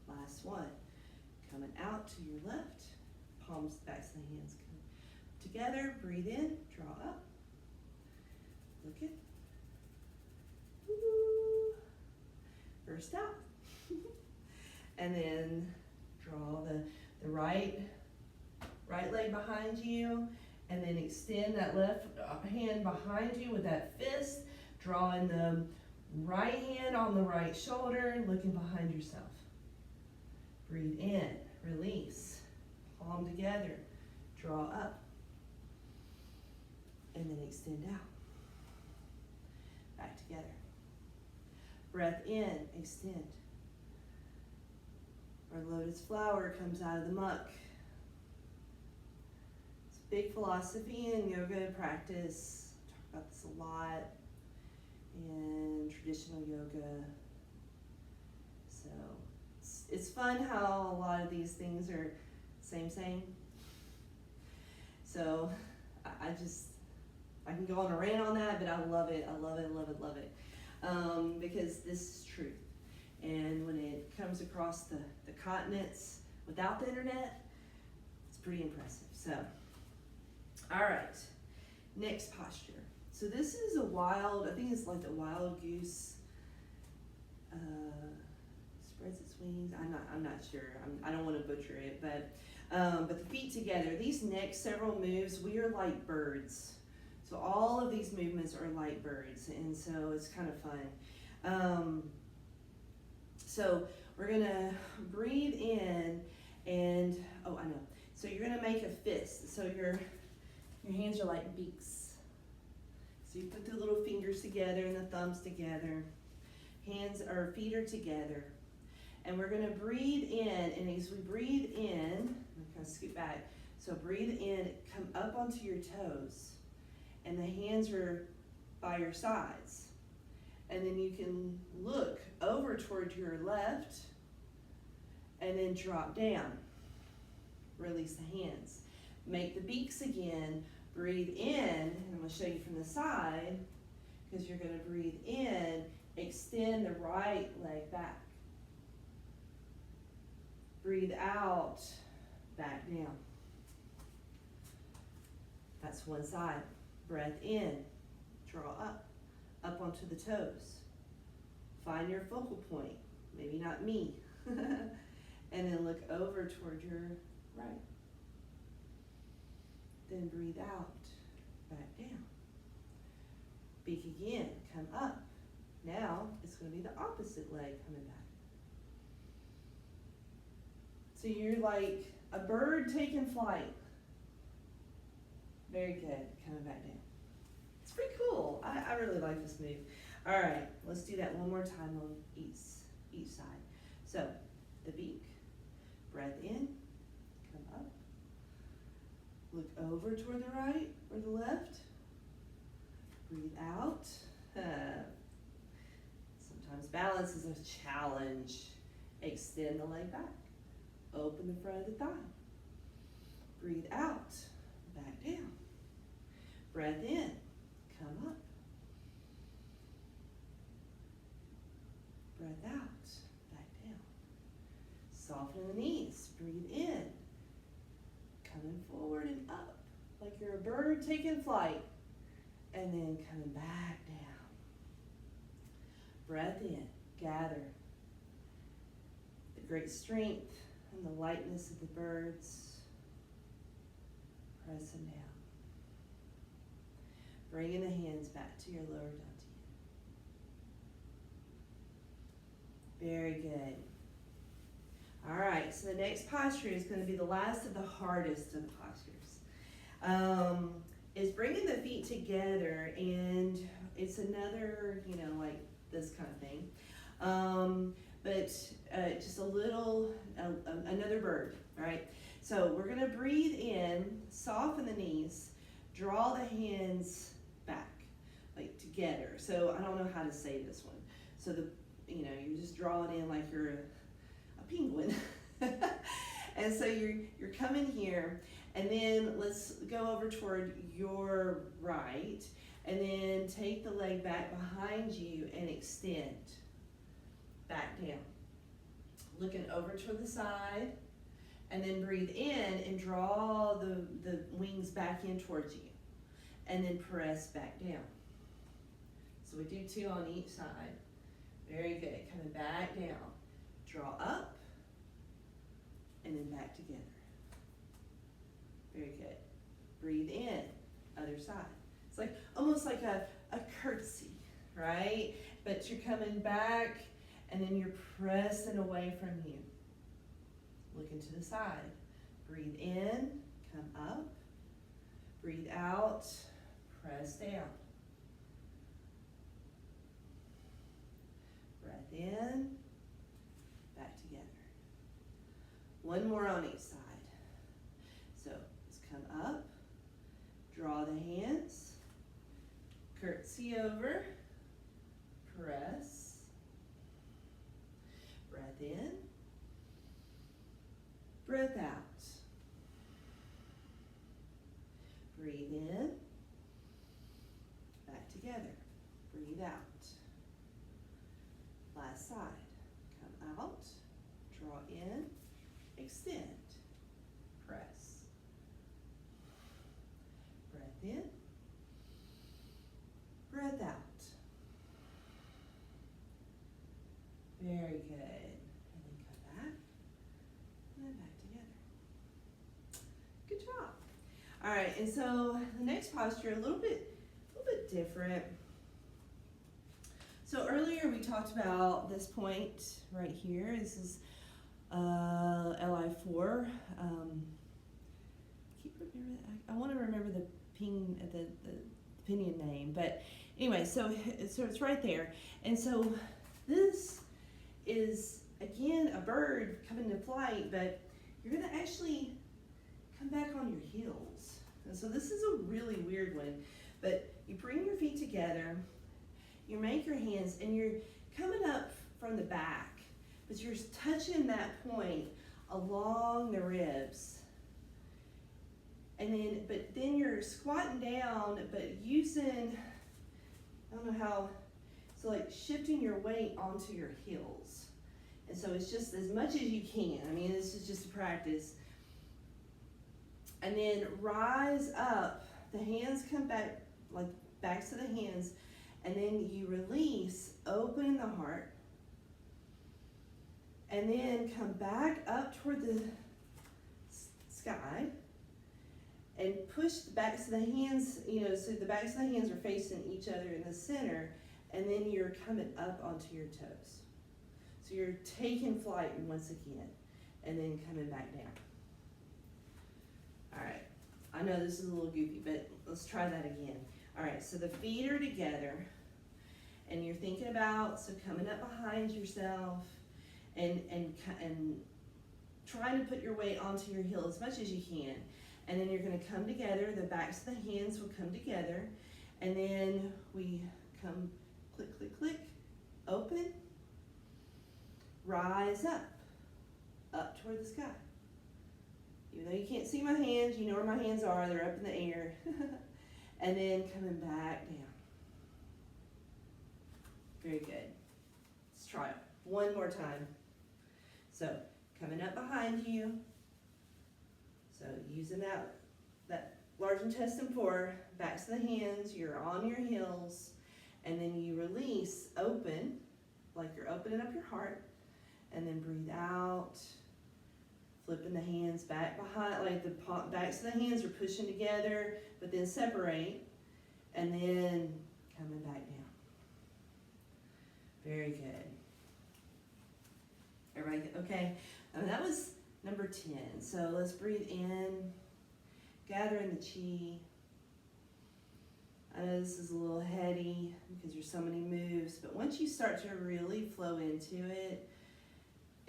Last one. Coming out to your left. The hands come together, breathe in, draw up. Look it. Woo. Burst out. And then draw the right leg behind you, and then extend that left hand behind you with that fist, drawing the right hand on the right shoulder, looking behind yourself. Breathe in, release, palm together, draw up, and then extend out. Back together. Breath in, extend. Our lotus flower comes out of the muck. It's a big philosophy in yoga practice. Talk about this a lot in traditional yoga. So it's fun how a lot of these things are same. So I can go on a rant on that, but I love it. Because this is truth. And when it comes across the continents without the internet, it's pretty impressive. So, all right, next posture. So this is a wild, I think it's like the wild goose spreads its wings. I'm not sure. I don't want to butcher it, but the feet together. These next several moves, we are like birds. So all of these movements are like birds, and so it's kind of fun. So we're gonna breathe in, and I know. So you're gonna make a fist. So your hands are like beaks. So you put the little fingers together and the thumbs together. Feet are together. And we're gonna breathe in, and as we breathe in, I'm gonna scoot back. So breathe in, come up onto your toes, and the hands are by your sides. And then you can look over toward your left, and then drop down. Release the hands. Make the beaks again. Breathe in, and I'm going to show you from the side, because you're going to breathe in, extend the right leg back. Breathe out, back down. That's one side. Breath in, draw up onto the toes. Find your focal point, maybe not me. And then look over toward your right. Then breathe out, back down. Beak again, come up. Now it's going to be the opposite leg coming back. So you're like a bird taking flight. Very good, coming back down. It's pretty cool. I really like this move. All right, let's do that one more time on each side. So the beak, breath in, come up. Look over toward the right or the left. Breathe out. Sometimes balance is a challenge. Extend the leg back. Open the front of the thigh. Breathe out, back down. Breath in, come up. Breath out, back down. Soften the knees, breathe in. Coming forward and up, like you're a bird taking flight. And then coming back down. Breath in, gather the great strength and the lightness of the birds. Press them down. Bringing the hands back to your lower dantian. Very good. All right, so the next posture is going to be the last of the hardest of the postures. Is bringing the feet together, and it's another, like this kind of thing. But just a little, another bird, right? So we're gonna breathe in, soften the knees, draw the hands back, like together. So I don't know how to say this one. So you just draw it in like you're a penguin. And so you're coming here, and then let's go over toward your right, and then take the leg back behind you and extend back down. Looking over toward the side, and then breathe in and draw the the wings back in towards you, and then press back down. So we do 2 on each side. Very good. Coming back down. Draw up, and then back together. Very good. Breathe in, other side. It's like almost like a curtsy, right? But you're coming back, and then you're pressing away from you. Looking to the side. Breathe in, come up. Breathe out, press down. Breath in, back together. One more on each side. So let's come up, draw the hands, curtsy over, press, breath in, breath out. Breathe in, back together, breathe out. Last side, come out, draw in, extend, press. Breath in, breath out. Very good. And then come back, and then back together. Good job. All right, and so the next posture, a little bit different. So earlier we talked about this point right here. This is LI4. I want to remember the pinion name, but anyway, so it's right there. And so this is again a bird coming to flight, but you're going to actually come back on your heels. And so this is a really weird one, but you bring your feet together, you make your hands, and you're coming up from the back, but you're touching that point along the ribs. And then you're squatting down, but using, I don't know how, so like shifting your weight onto your heels. And so it's just as much as you can. I mean, this is just a practice. And then rise up, the hands come back, like backs to the hands, and then you release, open the heart, and then come back up toward the sky, and push the backs of the hands, so the backs of the hands are facing each other in the center, and then you're coming up onto your toes. So you're taking flight once again, and then coming back down. All right, I know this is a little goofy, but let's try that again. All right, so the feet are together, and you're thinking about, so coming up behind yourself, and trying to put your weight onto your heel as much as you can. And then you're gonna come together, the backs of the hands will come together, and then we come click, click, click, open, rise up toward the sky. Even though you can't see my hands, you know where my hands are, they're up in the air. And then coming back down. Very good. Let's try it one more time. So coming up behind you. So using that large intestine 4, backs of the hands, you're on your heels, and then you release, open, like you're opening up your heart, and then breathe out. Flipping the hands back behind, like the backs of the hands are pushing together, but then separate, and then coming back down. Very good. Everybody, okay? That was number 10. So let's breathe in, gather in the chi. I know this is a little heady because there's so many moves, but once you start to really flow into it,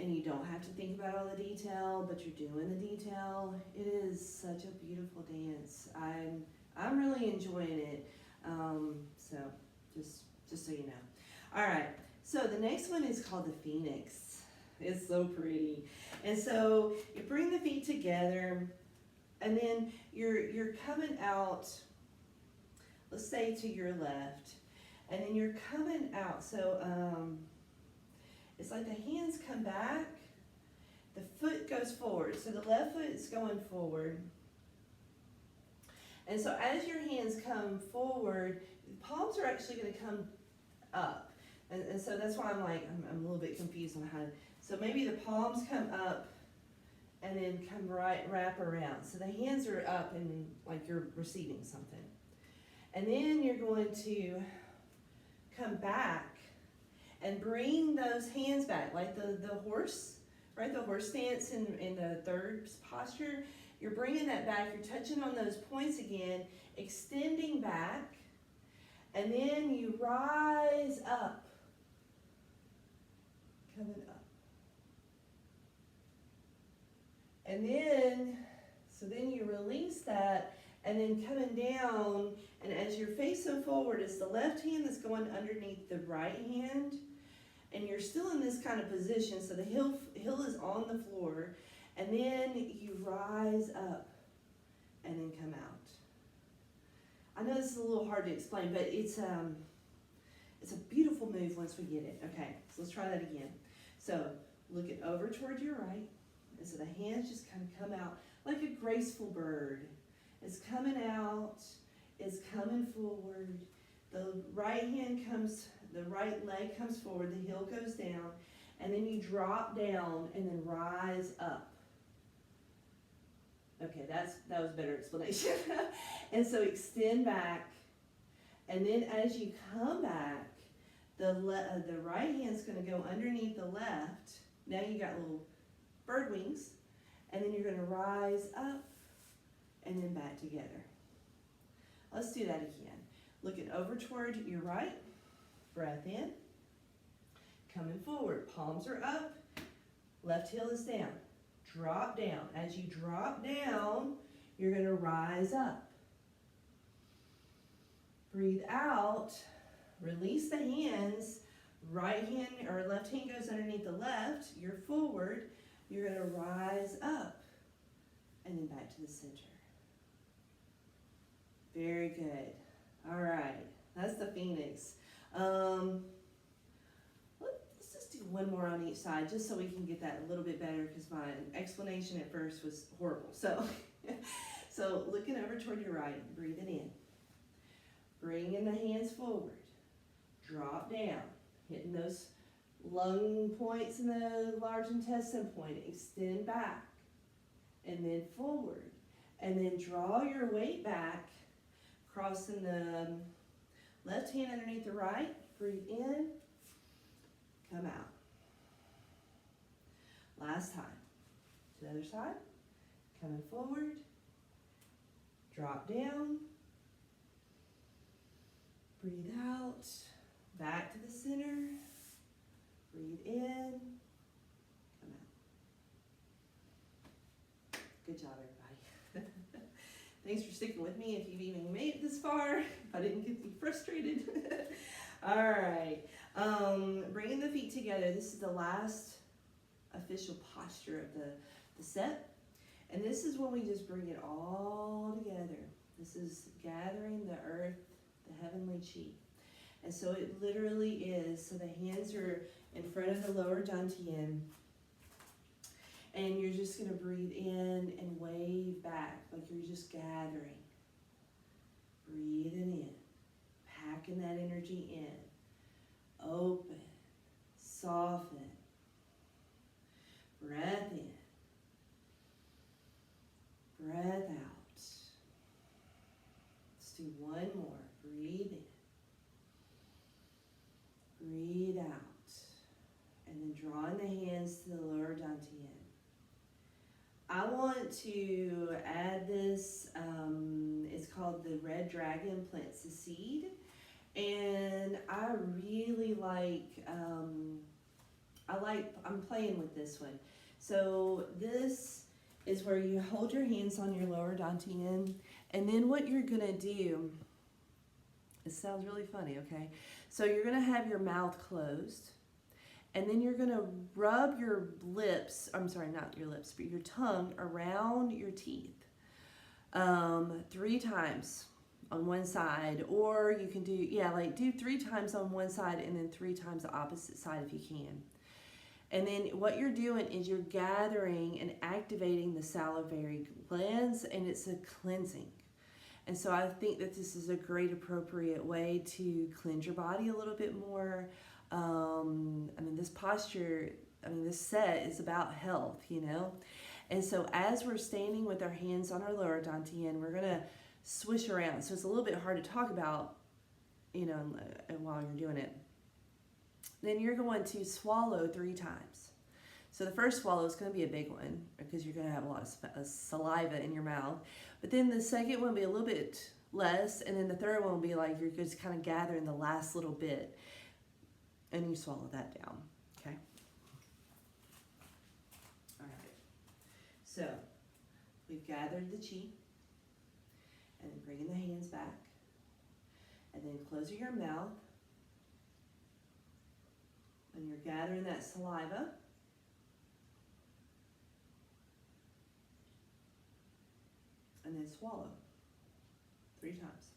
and you don't have to think about all the detail, but you're doing the detail, it is such a beautiful dance. I'm really enjoying it. So just so you know. All right, so the next one is called the Phoenix. It's so pretty. And so you bring the feet together, and then you're coming out, let's say to your left, and then you're coming out. So it's like the hands come back, the foot goes forward. So the left foot is going forward, And so as your hands come forward, the palms are actually going to come up. And so that's why I'm a little bit confused on how to, so maybe the palms come up and then come wrap around. So the hands are up and like you're receiving something. And then you're going to come back and bring those hands back, like the horse, right? The horse stance in the third posture. You're bringing that back, you're touching on those points again, extending back, and then you rise up, coming up. And then, so then you release that, and then coming down, and as you're facing forward, it's the left hand that's going underneath the right hand, and you're still in this kind of position, so the heel is on the floor, and then you rise up, and then come out. I know this is a little hard to explain, but it's a beautiful move once we get it. Okay, so let's try that again. So look it over toward your right, and so the hands just kind of come out like a graceful bird. It's coming out, it's coming forward. The right leg comes forward, the heel goes down, and then you drop down and then rise up. Okay, that was a better explanation. And so extend back, and then as you come back, the right hand's going to go underneath the left. Now you got little bird wings, and then you're going to rise up and then back together. Let's do that again. Looking over toward your right, breath in, coming forward, palms are up, left heel is down. Drop down. As you drop down, you're going to rise up. Breathe out. Release the hands. Right hand or left hand goes underneath the left. You're forward. You're going to rise up and then back to the center. Very good. All right. That's the Phoenix. Let's just do one more on each side just so we can get that a little bit better because my explanation at first was horrible. So looking over toward your right, breathing in. Bringing the hands forward. Drop down. Hitting those lung points and the large intestine point. Extend back. And then forward. And then draw your weight back. Crossing the left hand underneath the right. Breathe in. Come out. Last time. To the other side. Coming forward. Drop down. Breathe out. Back to the center. Breathe in. Come out. Good job, everybody. Thanks for sticking with me if you've even made it this far. If I didn't get you frustrated. All right. Bringing the feet together. This is the last official posture of the set. And this is when we just bring it all together. This is gathering the earth, the heavenly chi. And so it literally is. So the hands are in front of the lower dantian. And you're just going to breathe in and wave back like you're just gathering. Breathing in. Packing that energy in. Open. Soften. Breath in. Breath out. Let's do one more. Breathe in. Breathe out. And then drawing the hands to the lower dantian. I want to add this, it's called the Red Dragon Plants a Seed. And I really I'm playing with this one. So this is where you hold your hands on your lower dantian. And then what you're going to do, it sounds really funny, okay? So you're going to have your mouth closed. And then you're going to rub your lips, I'm sorry, not your lips, but your tongue around your teeth 3 times on one side. Or you can do 3 times on one side and then 3 times the opposite side if you can. And then what you're doing is you're gathering and activating the salivary glands, and it's a cleansing. And so I think that this is a great appropriate way to cleanse your body a little bit more. This posture, this set is about health, you know. And so as we're standing with our hands on our lower dantian, we're going to swish around. So it's a little bit hard to talk about, while you're doing it. Then you're going to swallow 3 times. So the first swallow is going to be a big one because you're going to have a lot of saliva in your mouth. But then the second one will be a little bit less. And then the third one will be like you're just kind of gathering the last little bit. And you swallow that down. Okay? All right. So we've gathered the chi. And then bringing the hands back. And then closing your mouth. And you're gathering that saliva. And then swallow 3 times.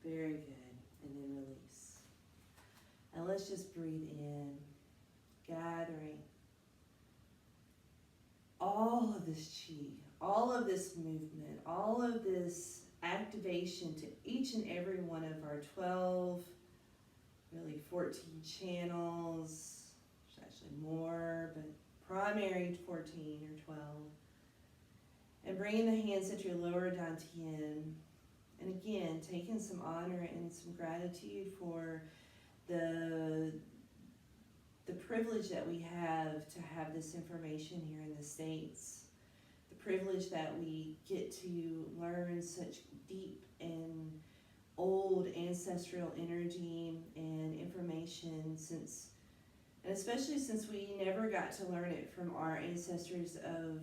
Very good. And then release. And let's just breathe in, gathering all of this chi, all of this movement, all of this activation to each and every one of our 12, really 14 channels. There's actually more, but primary 14 or 12. And bringing the hands into your lower dantian. And again, taking some honor and some gratitude for the privilege that we have to have this information here in the States. The privilege that we get to learn such deep and old ancestral energy and information and especially since we never got to learn it from our ancestors of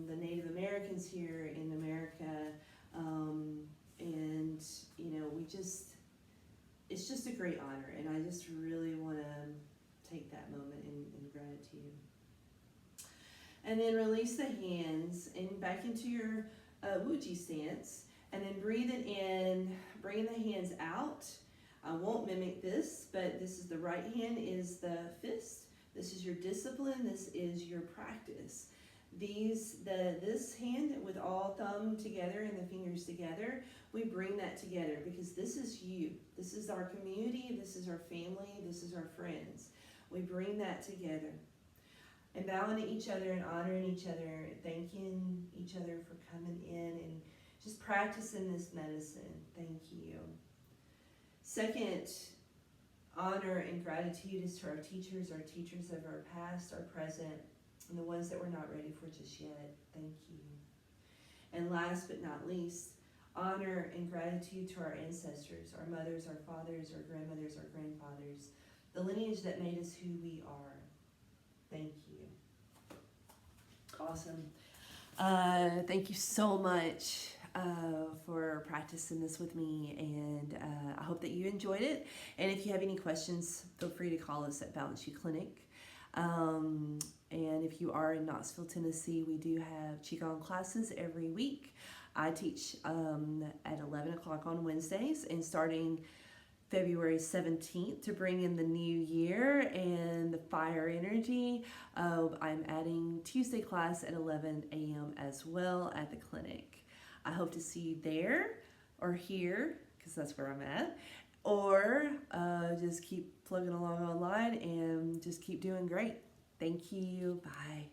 the Native Americans here in America. It's just a great honor, and I just really want to take that moment in gratitude. And then release the hands and back into your Wuji stance, and then breathing in, bringing the hands out. I won't mimic this, but this is the right hand is the fist. This is your discipline. This is your practice. This hand with all thumb together and the fingers together, we bring that together because this is you. This is our community. This is our family. This is our friends. We bring that together. And bowing to each other and honoring each other, thanking each other for coming in and just practicing this medicine. Thank you. Second, honor and gratitude is to our teachers of our past, our present, and the ones that we're not ready for just yet. Thank you. And last but not least, honor and gratitude to our ancestors, our mothers, our fathers, our grandmothers, our grandfathers, the lineage that made us who we are. Thank you. Awesome. Thank you so much for practicing this with me, and I hope that you enjoyed it. And if you have any questions, feel free to call us at Balance You Clinic. And if you are in Knoxville, Tennessee, we do have Qigong classes every week. I teach at 11 o'clock on Wednesdays, and starting February 17th to bring in the new year and the fire energy, I'm adding Tuesday class at 11 a.m. as well at the clinic. I hope to see you there or here, because that's where I'm at, or just keep plugging along online and just keep doing great. Thank you. Bye.